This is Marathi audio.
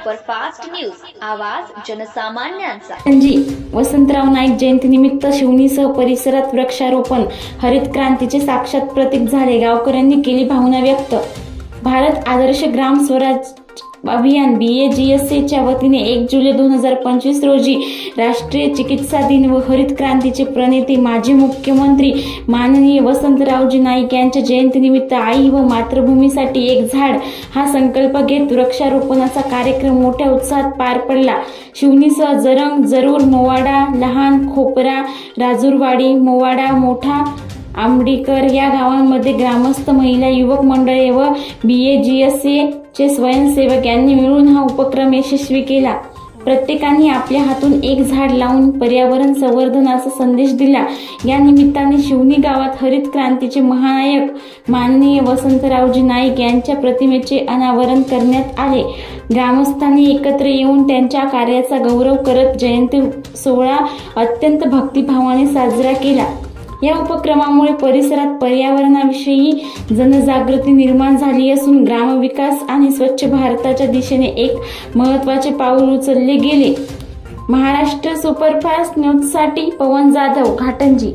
सुपरफास्ट न्यूज, आवाज जनसामान्यांचा। वसंतराव नाईक जयंतीनिमित्त शिवणीसह परिसरात वृक्षारोपण, हरित क्रांतीचे साक्षात प्रतीक झाले। गावकऱ्यांनी केली भावना व्यक्त। भारत आदर्श ग्राम स्वराज अभियान BAGSA च्या वतीने 1 जुलै 2025 रोजी राष्ट्रीय चिकित्सा दिन व हरित क्रांतीचे प्रणेते माजी मुख्यमंत्री माननीय वसंतरावजी नाईक यांच्या जयंतीनिमित्त आई व मातृभूमीसाठी एक झाड हा संकल्प घेत वृक्षारोपणाचा कार्यक्रम मोठ्या उत्साहात पार पडला। शिवणीसह जरंग, जरूर, मोवाडा, लहान खोपरा, राजूरवाडी, मोवाडा, मोठा आंबडीकर या गावांमध्ये ग्रामस्थ, महिला, युवक मंडळे व BAGSA चे स्वयंसेवक यांनी मिळून हा उपक्रम यशस्वी केला। प्रत्येकाने आपल्या हातून एक झाड लावून पर्यावरण संवर्धनाचा संदेश दिला। या निमित्ताने शिवणी गावात हरित क्रांतीचे महानायक माननीय वसंतरावजी नाईक यांच्या प्रतिमेचे अनावरण करण्यात आले। ग्रामस्थांनी एकत्र येऊन त्यांच्या कार्याचा गौरव करत जयंती सोहळा अत्यंत भक्तिभावाने साजरा केला। या उपक्रमामुळे परिसरात पर्यावरणाविषयी जनजागृती निर्माण झाली असून ग्रामविकास आणि स्वच्छ भारताच्या दिशेने एक महत्त्वाचे पाऊल उचलले गेले। महाराष्ट्र सुपरफास्ट न्यूजसाठी पवन जाधव, घाटंजी।